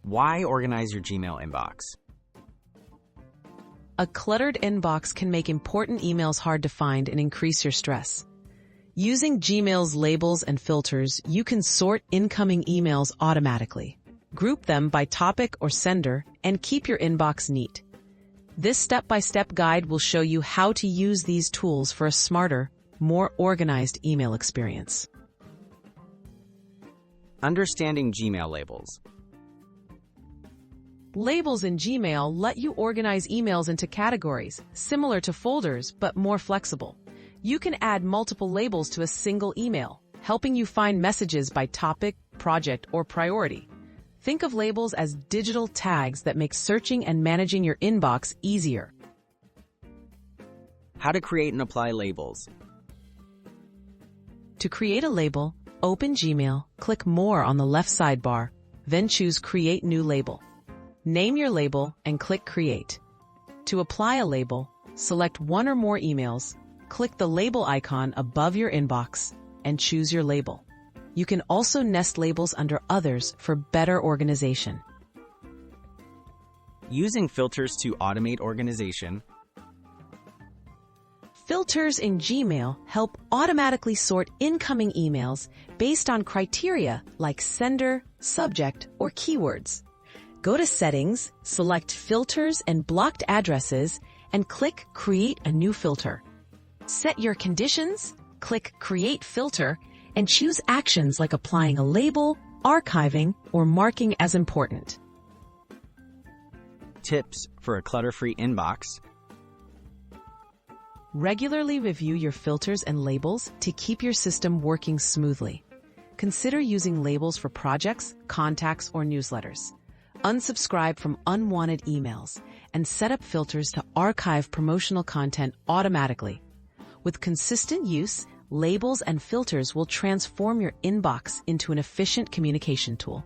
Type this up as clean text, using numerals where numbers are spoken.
Why organize your Gmail inbox? A cluttered inbox can make important emails hard to find and increase your stress. Using Gmail's labels and filters, you can sort incoming emails automatically, group them by topic or sender, and keep your inbox neat. This step-by-step guide will show you how to use these tools for a smarter, more organized email experience. Understanding Gmail labels. Labels in Gmail let you organize emails into categories, similar to folders but more flexible. You can add multiple labels to a single email, helping you find messages by topic, project, or priority. Think of labels as digital tags that make searching and managing your inbox easier. How to create and apply labels. To create a label, open Gmail, click More on the left sidebar, then choose Create New Label. Name your label and click Create. To apply a label, select one or more emails, click the label icon above your inbox, and choose your label. You can also nest labels under others for better organization. Using filters to automate organization. Filters in Gmail help automatically sort incoming emails based on criteria like sender, subject, or keywords. Go to Settings, select Filters and Blocked Addresses, and click Create a new filter. Set your conditions, click Create Filter, and choose actions like applying a label, archiving, or marking as important. Tips for a clutter-free inbox. Regularly review your filters and labels to keep your system working smoothly. Consider using labels for projects, contacts, or newsletters. Unsubscribe from unwanted emails and set up filters to archive promotional content automatically. With consistent use, labels and filters will transform your inbox into an efficient communication tool.